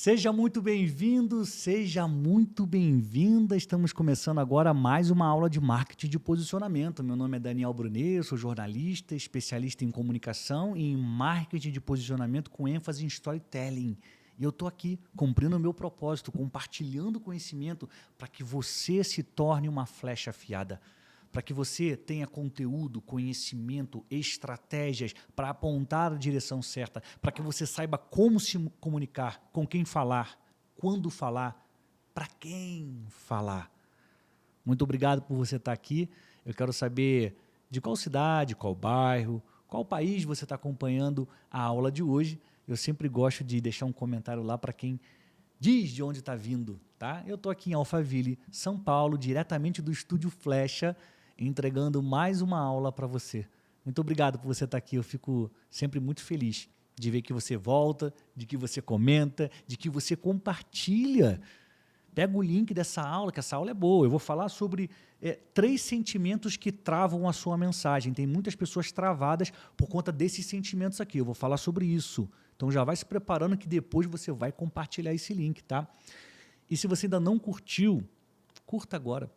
Seja muito bem-vindo, seja muito bem-vinda. Estamos começando agora mais uma aula de marketing de posicionamento. Meu nome é Daniel Brunet, sou jornalista, especialista em comunicação e em marketing de posicionamento com ênfase em storytelling. E eu estou aqui cumprindo o meu propósito, compartilhando conhecimento para que você se torne uma flecha afiada. Para que você tenha conteúdo, conhecimento, estratégias para apontar a direção certa, para que você saiba como se comunicar, com quem falar, quando falar, para quem falar. Muito obrigado por você estar aqui. Eu quero saber de qual cidade, qual bairro, qual país você está acompanhando a aula de hoje. Eu sempre gosto de deixar um comentário lá para quem diz de onde está vindo. Tá? Eu estou aqui em Alphaville, São Paulo, diretamente do Estúdio Flecha, entregando mais uma aula para você. Muito obrigado por você estar aqui, eu fico sempre muito feliz de ver que você volta, de que você comenta, de que você compartilha. Pega o link dessa aula, que essa aula é boa. Eu vou falar sobre 3 sentimentos que travam a sua mensagem. Tem muitas pessoas travadas por conta desses sentimentos aqui. Eu vou falar sobre isso. Então já vai se preparando que depois você vai compartilhar esse link, tá? E se você ainda não curtiu, curta agora.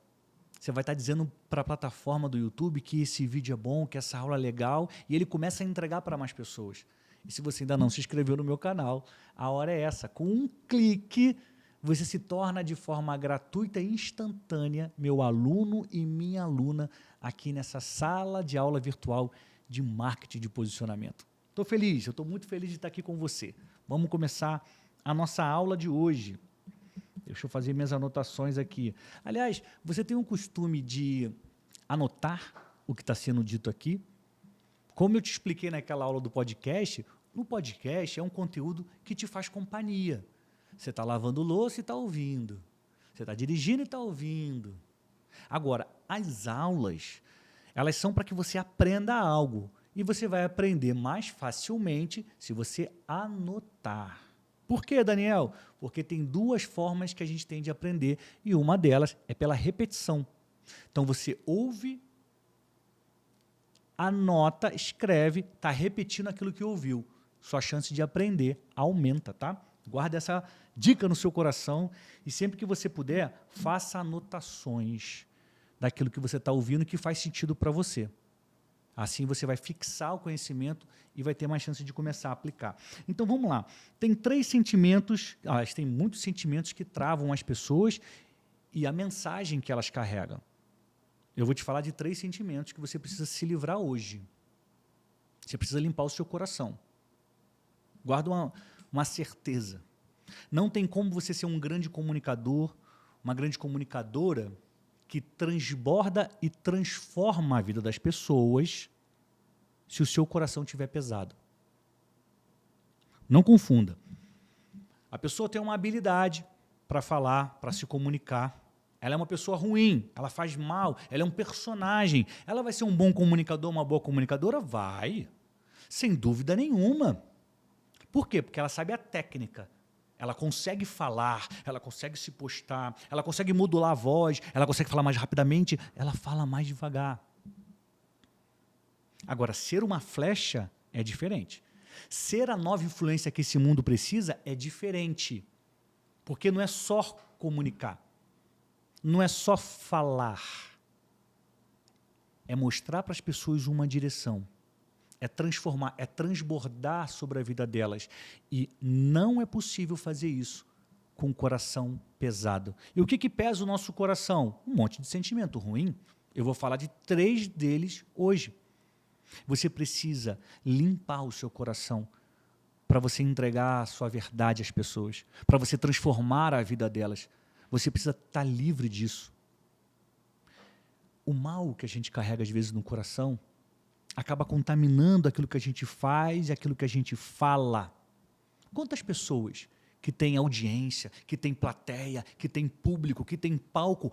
Você vai estar dizendo para a plataforma do YouTube que esse vídeo é bom, que essa aula é legal, e ele começa a entregar para mais pessoas. E se você ainda não se inscreveu no meu canal, a hora é essa. Com um clique, você se torna de forma gratuita e instantânea meu aluno e minha aluna aqui nessa sala de aula virtual de marketing de posicionamento. Estou feliz, eu estou muito feliz de estar aqui com você. Vamos começar a nossa aula de hoje. Deixa eu fazer minhas anotações aqui. Aliás, você tem um costume de anotar o que está sendo dito aqui? Como eu te expliquei naquela aula do podcast, no podcast é um conteúdo que te faz companhia. Você está lavando louça e está ouvindo. Você está dirigindo e está ouvindo. Agora, as aulas, elas são para que você aprenda algo. E você vai aprender mais facilmente se você anotar. Por quê, Daniel? Porque tem 2 formas que a gente tem de aprender e uma delas é pela repetição. Então você ouve, anota, escreve, está repetindo aquilo que ouviu. Sua chance de aprender aumenta, tá? Guarda essa dica no seu coração e sempre que você puder, faça anotações daquilo que você está ouvindo que faz sentido para você. Assim você vai fixar o conhecimento e vai ter mais chance de começar a aplicar. Então vamos lá. Tem 3 sentimentos, tem muitos sentimentos que travam as pessoas e a mensagem que elas carregam. Eu vou te falar de 3 sentimentos que você precisa se livrar hoje. Você precisa limpar o seu coração. Guarda uma certeza. Não tem como você ser um grande comunicador, uma grande comunicadora que transborda e transforma a vida das pessoas se o seu coração estiver pesado. Não confunda. A pessoa tem uma habilidade para falar, para se comunicar. Ela é uma pessoa ruim, ela faz mal, ela é um personagem. Ela vai ser um bom comunicador, uma boa comunicadora? Vai, sem dúvida nenhuma. Por quê? Porque ela sabe a técnica. Ela consegue falar, ela consegue se postar, ela consegue modular a voz, ela consegue falar mais rapidamente, ela fala mais devagar. Agora, ser uma flecha é diferente. Ser a nova influência que esse mundo precisa é diferente. Porque não é só comunicar, não é só falar. É mostrar para as pessoas uma direção. É transformar, é transbordar sobre a vida delas. E não é possível fazer isso com o coração pesado. E o que pesa o nosso coração? Um monte de sentimento ruim. Eu vou falar de 3 deles hoje. Você precisa limpar o seu coração para você entregar a sua verdade às pessoas, para você transformar a vida delas. Você precisa estar livre disso. O mal que a gente carrega às vezes no coração acaba contaminando aquilo que a gente faz e aquilo que a gente fala. Quantas pessoas que têm audiência, que têm plateia, que têm público, que têm palco,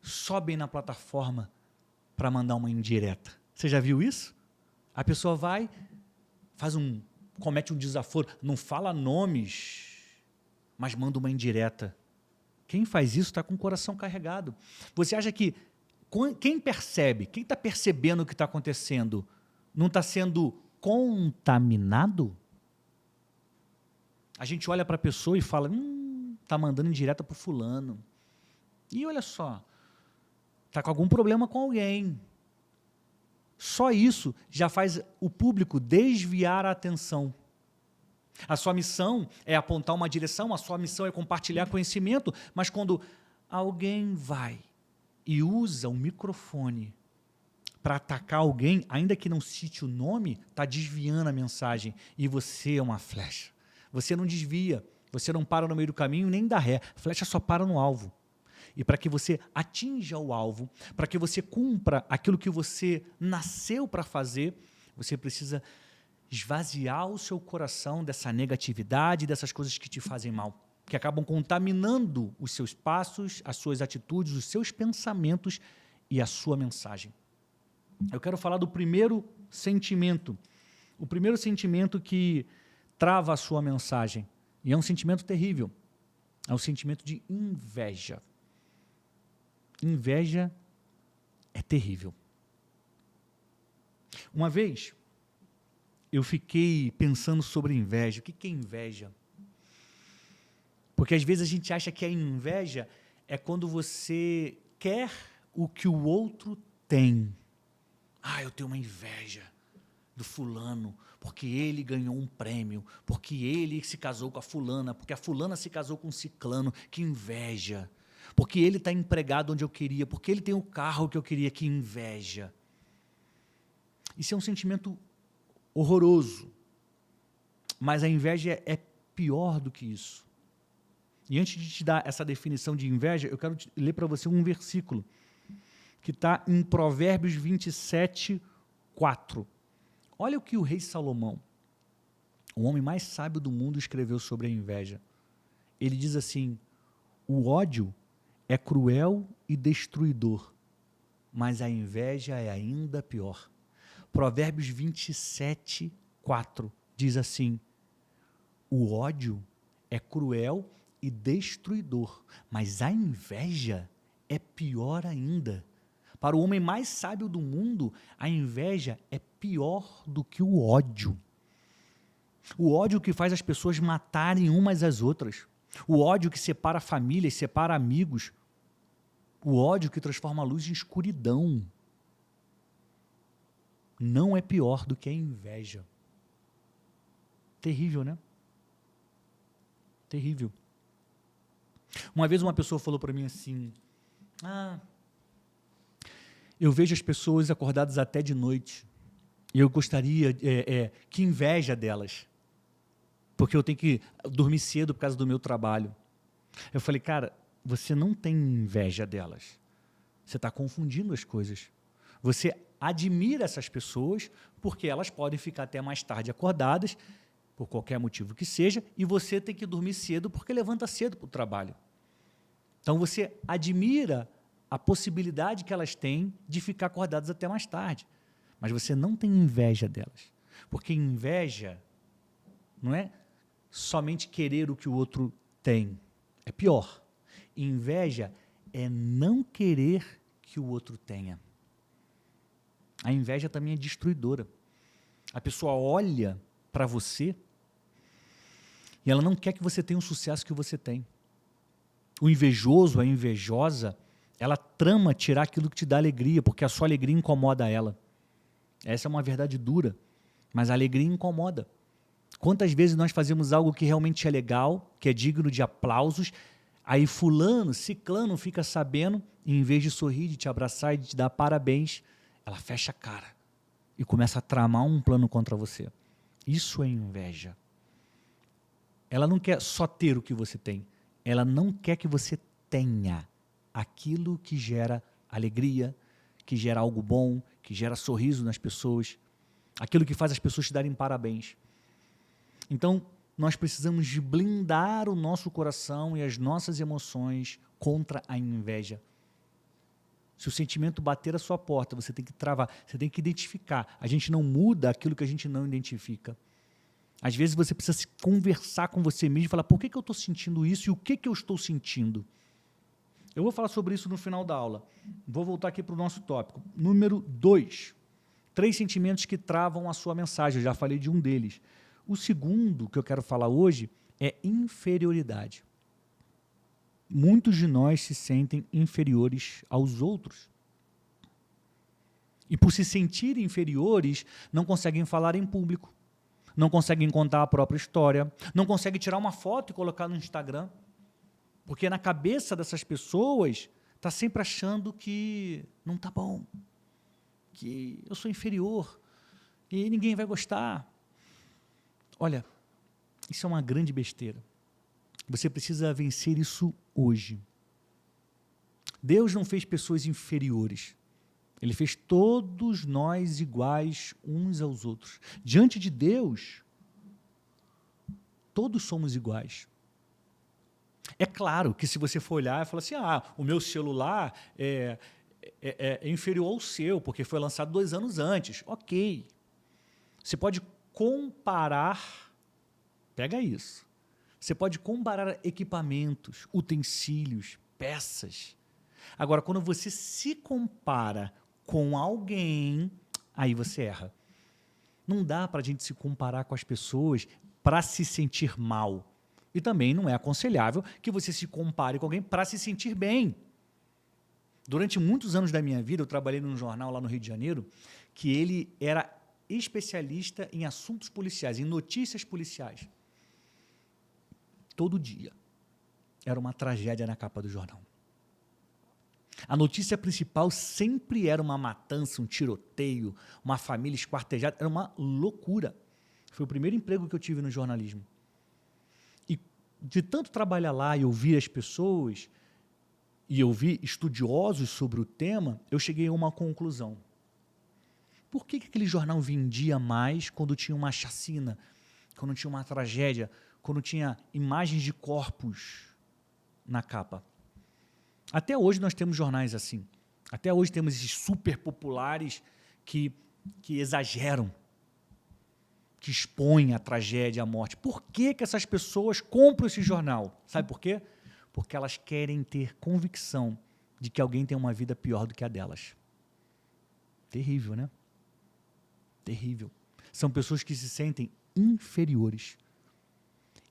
sobem na plataforma para mandar uma indireta? Você já viu isso? A pessoa vai, comete um desaforo, não fala nomes, mas manda uma indireta. Quem faz isso está com o coração carregado. Você acha que quem percebe, quem está percebendo o que está acontecendo, não está sendo contaminado? A gente olha para a pessoa e fala, tá mandando indireta pro fulano. E olha só, tá com algum problema com alguém. Só isso já faz o público desviar a atenção. A sua missão é apontar uma direção, a sua missão é compartilhar conhecimento, mas quando alguém vai e usa o microfone para atacar alguém, ainda que não cite o nome, está desviando a mensagem. E você é uma flecha. Você não desvia, você não para no meio do caminho nem dá ré. A flecha só para no alvo. E para que você atinja o alvo, para que você cumpra aquilo que você nasceu para fazer, você precisa esvaziar o seu coração dessa negatividade, dessas coisas que te fazem mal, que acabam contaminando os seus passos, as suas atitudes, os seus pensamentos e a sua mensagem. Eu quero falar do primeiro sentimento. O primeiro sentimento que trava a sua mensagem. E é um sentimento terrível. É o sentimento de inveja. Inveja é terrível. Uma vez, eu fiquei pensando sobre inveja. O que é inveja? Porque às vezes a gente acha que a inveja é quando você quer o que o outro tem. Eu tenho uma inveja do fulano, porque ele ganhou um prêmio, porque ele se casou com a fulana, porque a fulana se casou com o ciclano, que inveja. Porque ele está empregado onde eu queria, porque ele tem o carro que eu queria, que inveja. Isso é um sentimento horroroso, mas a inveja é pior do que isso. E antes de te dar essa definição de inveja, eu quero ler para você um versículo que está em Provérbios 27, 4. Olha o que o rei Salomão, o homem mais sábio do mundo, escreveu sobre a inveja. Ele diz assim: o ódio é cruel e destruidor, mas a inveja é ainda pior. Provérbios 27, 4 diz assim: o ódio é cruel e destruidor, mas a inveja é pior ainda. Para o homem mais sábio do mundo, a inveja é pior do que o ódio. O ódio que faz as pessoas matarem umas às outras. O ódio que separa famílias, separa amigos. O ódio que transforma a luz em escuridão. Não é pior do que a inveja. Terrível, né? Terrível. Uma vez uma pessoa falou para mim assim: eu vejo as pessoas acordadas até de noite e eu gostaria, que inveja delas, porque eu tenho que dormir cedo por causa do meu trabalho. Eu falei: cara, você não tem inveja delas, você está confundindo as coisas. Você admira essas pessoas porque elas podem ficar até mais tarde acordadas, por qualquer motivo que seja, e você tem que dormir cedo porque levanta cedo para o trabalho. Então você admira a possibilidade que elas têm de ficar acordadas até mais tarde. Mas você não tem inveja delas. Porque inveja não é somente querer o que o outro tem. É pior. Inveja é não querer que o outro tenha. A inveja também é destruidora. A pessoa olha para você e ela não quer que você tenha o sucesso que você tem. O invejoso, a invejosa, ela trama tirar aquilo que te dá alegria, porque a sua alegria incomoda ela. Essa é uma verdade dura, mas a alegria incomoda. Quantas vezes nós fazemos algo que realmente é legal, que é digno de aplausos, aí fulano, ciclano fica sabendo, e em vez de sorrir, de te abraçar e de te dar parabéns, ela fecha a cara e começa a tramar um plano contra você. Isso é inveja. Ela não quer só ter o que você tem, ela não quer que você tenha aquilo que gera alegria, que gera algo bom, que gera sorriso nas pessoas, aquilo que faz as pessoas te darem parabéns. Então, nós precisamos de blindar o nosso coração e as nossas emoções contra a inveja. Se o sentimento bater a sua porta, você tem que travar, você tem que identificar. A gente não muda aquilo que a gente não identifica. Às vezes você precisa conversar com você mesmo e falar: por que eu estou sentindo isso e o que eu estou sentindo? Eu vou falar sobre isso no final da aula. Vou voltar aqui para o nosso tópico. Número 2. 3 sentimentos que travam a sua mensagem. Eu já falei de um deles. O segundo que eu quero falar hoje é inferioridade. Muitos de nós se sentem inferiores aos outros. E por se sentirem inferiores, não conseguem falar em público, não conseguem contar a própria história, não conseguem tirar uma foto e colocar no Instagram, porque na cabeça dessas pessoas está sempre achando que não está bom, que eu sou inferior, que ninguém vai gostar. Olha, isso é uma grande besteira. Você precisa vencer isso hoje. Deus não fez pessoas inferiores. Ele fez todos nós iguais uns aos outros. Diante de Deus, todos somos iguais. É claro que se você for olhar e falar assim, o meu celular é inferior ao seu, porque foi lançado 2 anos antes. Ok. Você pode comparar, pega isso, você pode comparar equipamentos, utensílios, peças. Agora, quando você se compara com alguém, aí você erra. Não dá para a gente se comparar com as pessoas para se sentir mal. E também não é aconselhável que você se compare com alguém para se sentir bem. Durante muitos anos da minha vida, eu trabalhei num jornal lá no Rio de Janeiro, que ele era especialista em assuntos policiais, em notícias policiais. Todo dia era uma tragédia na capa do jornal. A notícia principal sempre era uma matança, um tiroteio, uma família esquartejada, era uma loucura. Foi o primeiro emprego que eu tive no jornalismo. E de tanto trabalhar lá e ouvir as pessoas, e ouvir estudiosos sobre o tema, eu cheguei a uma conclusão. Por que aquele jornal vendia mais quando tinha uma chacina, quando tinha uma tragédia, quando tinha imagens de corpos na capa? Até hoje nós temos jornais assim. Até hoje temos esses super populares que exageram, que expõem a tragédia, a morte. Por que essas pessoas compram esse jornal? Sabe por quê? Porque elas querem ter convicção de que alguém tem uma vida pior do que a delas. Terrível, né? Terrível. São pessoas que se sentem inferiores.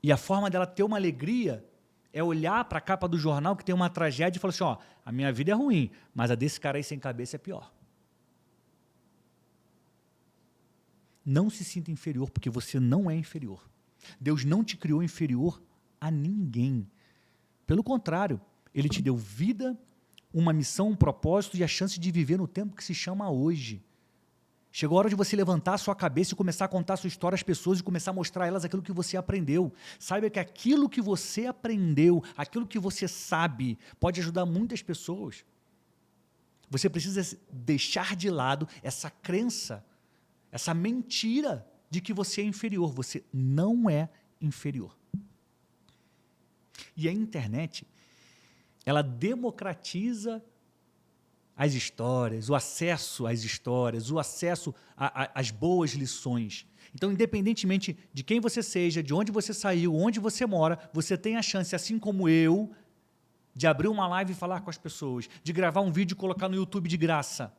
E a forma dela ter uma alegria é olhar para a capa do jornal que tem uma tragédia e falar assim, a minha vida é ruim, mas a desse cara aí sem cabeça é pior. Não se sinta inferior, porque você não é inferior. Deus não te criou inferior a ninguém. Pelo contrário, Ele te deu vida, uma missão, um propósito e a chance de viver no tempo que se chama hoje. Chegou a hora de você levantar a sua cabeça e começar a contar a sua história às pessoas e começar a mostrar a elas aquilo que você aprendeu. Saiba que aquilo que você aprendeu, aquilo que você sabe, pode ajudar muitas pessoas. Você precisa deixar de lado essa crença, essa mentira de que você é inferior. Você não é inferior. E a internet, ela democratiza as histórias, o acesso às histórias, o acesso às boas lições. Então, independentemente de quem você seja, de onde você saiu, onde você mora, você tem a chance, assim como eu, de abrir uma live e falar com as pessoas, de gravar um vídeo e colocar no YouTube de graça.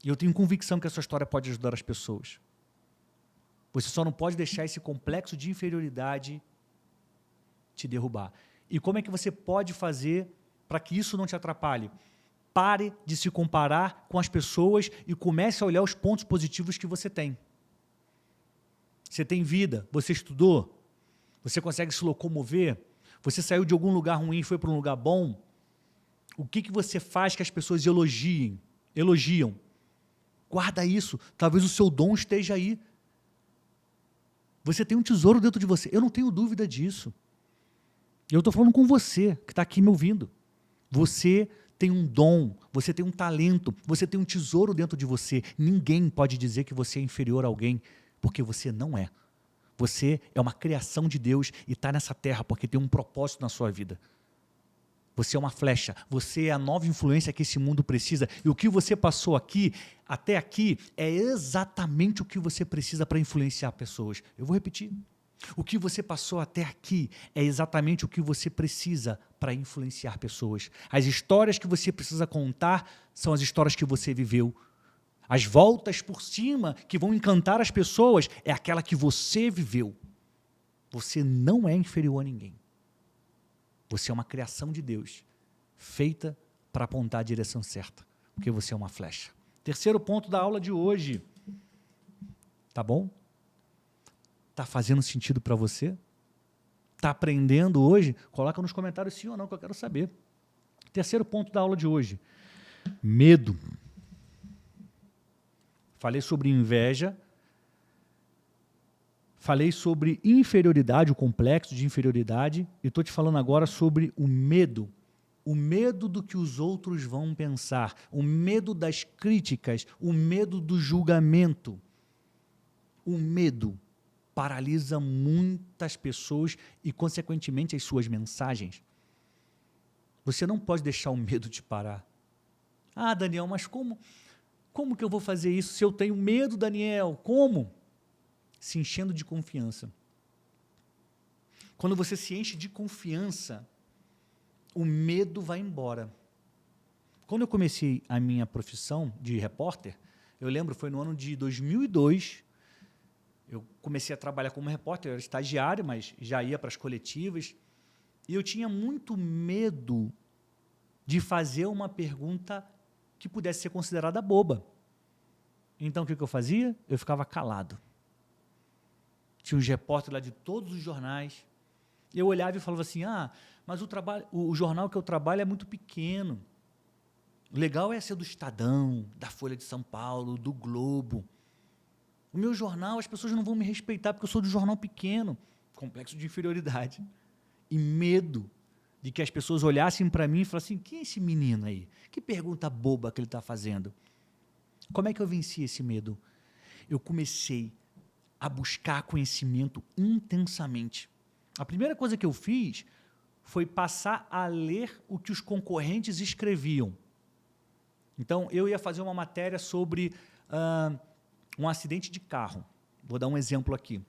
E eu tenho convicção que essa história pode ajudar as pessoas. Você só não pode deixar esse complexo de inferioridade te derrubar. E como é que você pode fazer para que isso não te atrapalhe? Pare de se comparar com as pessoas e comece a olhar os pontos positivos que você tem. Você tem vida, você estudou, você consegue se locomover, você saiu de algum lugar ruim e foi para um lugar bom. O que você faz que as pessoas elogiam? Guarda isso, talvez o seu dom esteja aí. Você tem um tesouro dentro de você, eu não tenho dúvida disso. Eu estou falando com você, que está aqui me ouvindo. Você tem um dom, você tem um talento, você tem um tesouro dentro de você. Ninguém pode dizer que você é inferior a alguém, porque você não é. Você é uma criação de Deus e está nessa terra porque tem um propósito na sua vida. Você é uma flecha, você é a nova influência que esse mundo precisa. E o que você passou aqui, até aqui, é exatamente o que você precisa para influenciar pessoas. Eu vou repetir. O que você passou até aqui é exatamente o que você precisa para influenciar pessoas. As histórias que você precisa contar são as histórias que você viveu. As voltas por cima que vão encantar as pessoas é aquela que você viveu. Você não é inferior a ninguém. Você é uma criação de Deus, feita para apontar a direção certa, porque você é uma flecha. Terceiro ponto da aula de hoje. Tá bom? Tá fazendo sentido para você? Tá aprendendo hoje? Coloca nos comentários sim ou não, que eu quero saber. Terceiro ponto da aula de hoje. Medo. Falei sobre inveja. Falei sobre inferioridade, o complexo de inferioridade. E estou te falando agora sobre o medo. O medo do que os outros vão pensar. O medo das críticas. O medo do julgamento. O medo paralisa muitas pessoas e, consequentemente, as suas mensagens. Você não pode deixar o medo te parar. Ah, Daniel, mas como que eu vou fazer isso se eu tenho medo, Daniel? Como? Se enchendo de confiança. Quando você se enche de confiança, o medo vai embora. Quando eu comecei a minha profissão de repórter, eu lembro, foi no ano de 2002, eu comecei a trabalhar como repórter, eu era estagiário, mas já ia para as coletivas, e eu tinha muito medo de fazer uma pergunta que pudesse ser considerada boba. Então, o que eu fazia? Eu ficava calado. Tinha uns repórteres lá de todos os jornais. Eu olhava e falava assim, mas o jornal que eu trabalho é muito pequeno. O legal é ser do Estadão, da Folha de São Paulo, do Globo. O meu jornal, as pessoas não vão me respeitar porque eu sou de um jornal pequeno. Complexo de inferioridade. E medo de que as pessoas olhassem para mim e falassem, quem é esse menino aí? Que pergunta boba que ele está fazendo? Como é que eu venci esse medo? Eu comecei a buscar conhecimento intensamente. A primeira coisa que eu fiz foi passar a ler o que os concorrentes escreviam. Então, eu ia fazer uma matéria sobre um acidente de carro. Vou dar um exemplo aqui.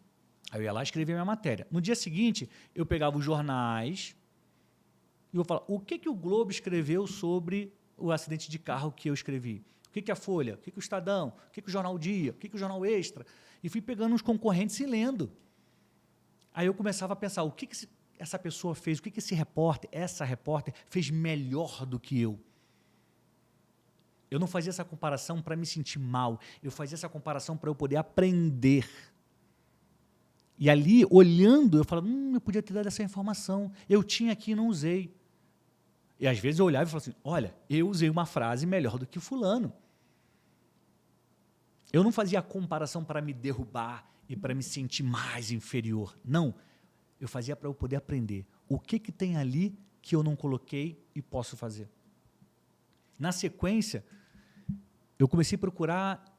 Aí eu ia lá e escrevia a minha matéria. No dia seguinte, eu pegava os jornais e eu falava, o que o Globo escreveu sobre o acidente de carro que eu escrevi? O que a Folha? O que o Estadão? O que o Jornal Dia? O que o Jornal Extra? E fui pegando os concorrentes e lendo. Aí eu começava a pensar, o que essa pessoa fez? O que esse repórter, essa repórter, fez melhor do que eu? Eu não fazia essa comparação para me sentir mal. Eu fazia essa comparação para eu poder aprender. E ali, olhando, eu falava, eu podia ter dado essa informação. Eu tinha aqui e não usei. E às vezes eu olhava e falava assim, olha, eu usei uma frase melhor do que fulano. Eu não fazia a comparação para me derrubar e para me sentir mais inferior. Não. Eu fazia para eu poder aprender. O que tem ali que eu não coloquei e posso fazer? Na sequência, eu comecei a procurar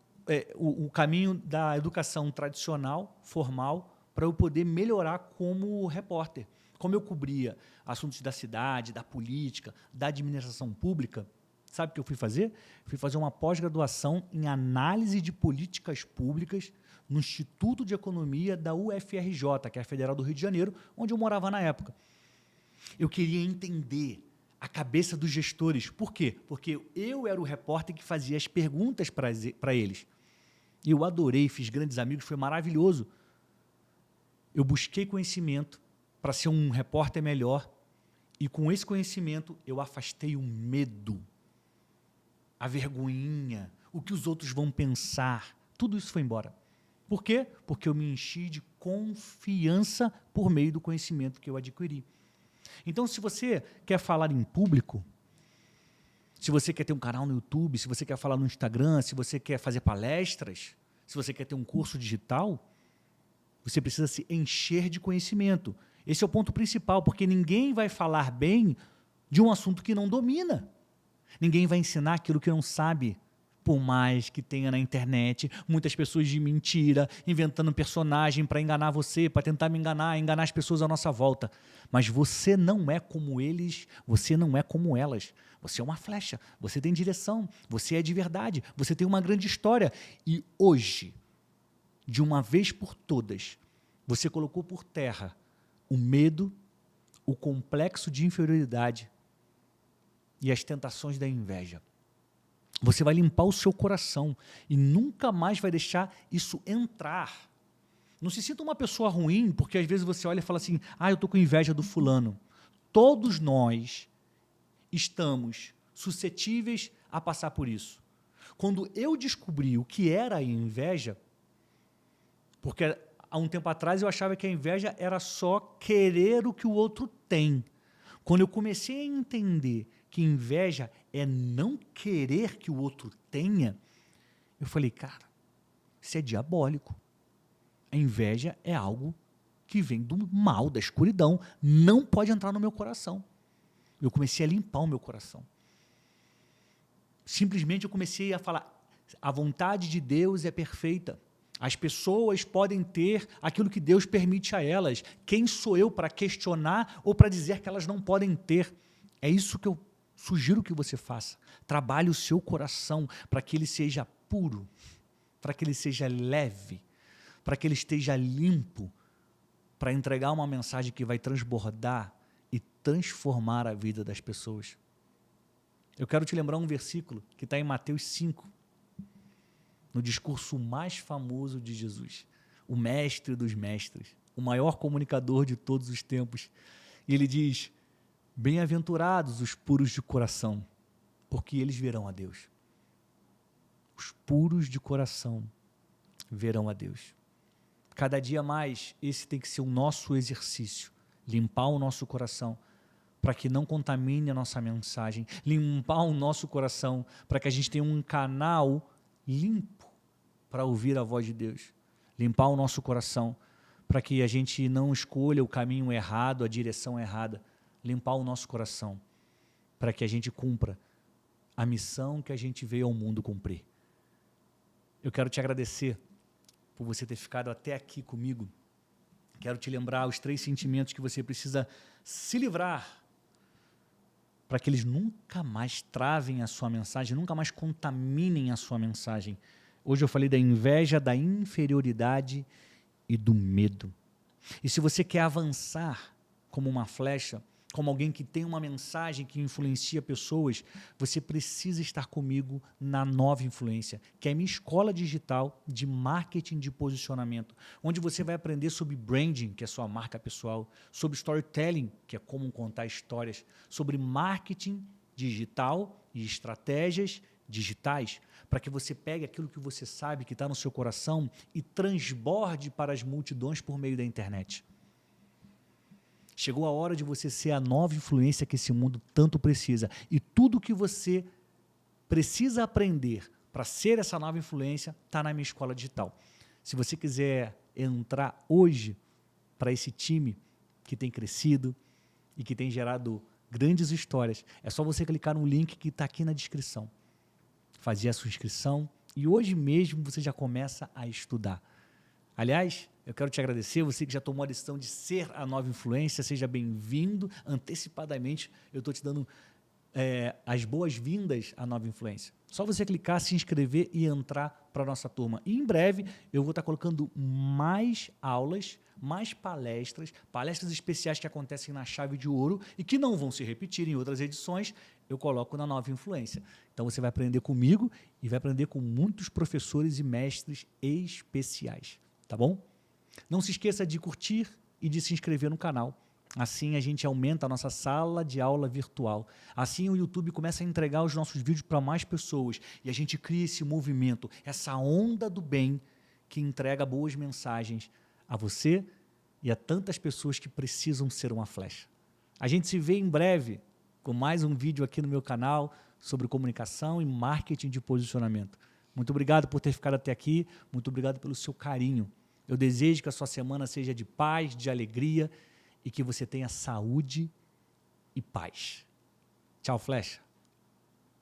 o caminho da educação tradicional, formal, para eu poder melhorar como repórter. Como eu cobria assuntos da cidade, da política, da administração pública, sabe o que eu fui fazer? Fui fazer uma pós-graduação em análise de políticas públicas no Instituto de Economia da UFRJ, que é a Federal do Rio de Janeiro, onde eu morava na época. Eu queria entender a cabeça dos gestores. Por quê? Porque eu era o repórter que fazia as perguntas para eles. E eu adorei, fiz grandes amigos, foi maravilhoso. Eu busquei conhecimento para ser um repórter melhor e com esse conhecimento eu afastei o medo, a vergonhinha, o que os outros vão pensar. Tudo isso foi embora. Por quê? Porque eu me enchi de confiança por meio do conhecimento que eu adquiri. Então, se você quer falar em público, se você quer ter um canal no YouTube, se você quer falar no Instagram, se você quer fazer palestras, se você quer ter um curso digital, você precisa se encher de conhecimento. Esse é o ponto principal, porque ninguém vai falar bem de um assunto que não domina. Ninguém vai ensinar aquilo que não sabe, por mais que tenha na internet muitas pessoas de mentira, inventando personagem para enganar você, para tentar me enganar as pessoas à nossa volta. Mas você não é como eles, você não é como elas. Você é uma flecha, você tem direção, você é de verdade, você tem uma grande história. E hoje, de uma vez por todas, você colocou por terra o medo, o complexo de inferioridade e as tentações da inveja. Você vai limpar o seu coração e nunca mais vai deixar isso entrar. Não se sinta uma pessoa ruim, porque às vezes você olha e fala assim, eu estou com inveja do fulano. Todos nós estamos suscetíveis a passar por isso. Quando eu descobri o que era a inveja, porque há um tempo atrás eu achava que a inveja era só querer o que o outro tem. Quando eu comecei a entender que inveja é não querer que o outro tenha, eu falei, cara, isso é diabólico. A inveja é algo que vem do mal, da escuridão, não pode entrar no meu coração. Eu comecei a limpar o meu coração. Simplesmente eu comecei a falar, a vontade de Deus é perfeita. As pessoas podem ter aquilo que Deus permite a elas. Quem sou eu para questionar ou para dizer que elas não podem ter? É isso que eu sugiro que você faça. Trabalhe o seu coração para que ele seja puro, para que ele seja leve, para que ele esteja limpo, para entregar uma mensagem que vai transbordar e transformar a vida das pessoas. Eu quero te lembrar um versículo que está em Mateus 5, no discurso mais famoso de Jesus, o mestre dos mestres, o maior comunicador de todos os tempos. E ele diz, bem-aventurados os puros de coração, porque eles verão a Deus. Os puros de coração verão a Deus. Cada dia mais, esse tem que ser o nosso exercício, limpar o nosso coração, para que não contamine a nossa mensagem, limpar o nosso coração, para que a gente tenha um canal limpo para ouvir a voz de Deus, limpar o nosso coração, para que a gente não escolha o caminho errado, a direção errada, limpar o nosso coração, para que a gente cumpra a missão que a gente veio ao mundo cumprir. Eu quero te agradecer por você ter ficado até aqui comigo. Quero te lembrar os 3 sentimentos que você precisa se livrar para que eles nunca mais travem a sua mensagem, nunca mais contaminem a sua mensagem. Hoje eu falei da inveja, da inferioridade e do medo. E se você quer avançar como uma flecha, como alguém que tem uma mensagem que influencia pessoas, você precisa estar comigo na Nova Influência, que é a minha escola digital de marketing de posicionamento, onde você vai aprender sobre branding, que é sua marca pessoal, sobre storytelling, que é como contar histórias, sobre marketing digital e estratégias digitais, para que você pegue aquilo que você sabe que está no seu coração e transborde para as multidões por meio da internet. Chegou a hora de você ser a nova influência que esse mundo tanto precisa. E tudo que você precisa aprender para ser essa nova influência está na minha escola digital. Se você quiser entrar hoje para esse time que tem crescido e que tem gerado grandes histórias, é só você clicar no link que está aqui na descrição. Fazer a sua inscrição e hoje mesmo você já começa a estudar. Aliás, eu quero te agradecer, você que já tomou a decisão de ser a nova influência, seja bem-vindo. Antecipadamente, eu estou te dando as boas-vindas à nova influência. Só você clicar, se inscrever e entrar para a nossa turma. E em breve eu vou estar colocando mais aulas, mais palestras especiais que acontecem na Chave de Ouro e que não vão se repetir em outras edições, eu coloco na Nova Influência. Então você vai aprender comigo e vai aprender com muitos professores e mestres especiais. Tá bom? Não se esqueça de curtir e de se inscrever no canal. Assim a gente aumenta a nossa sala de aula virtual. Assim o YouTube começa a entregar os nossos vídeos para mais pessoas. E a gente cria esse movimento, essa onda do bem que entrega boas mensagens a você e a tantas pessoas que precisam ser uma flecha. A gente se vê em breve com mais um vídeo aqui no meu canal sobre comunicação e marketing de posicionamento. Muito obrigado por ter ficado até aqui. Muito obrigado pelo seu carinho. Eu desejo que a sua semana seja de paz, de alegria e que você tenha saúde e paz. Tchau, flecha.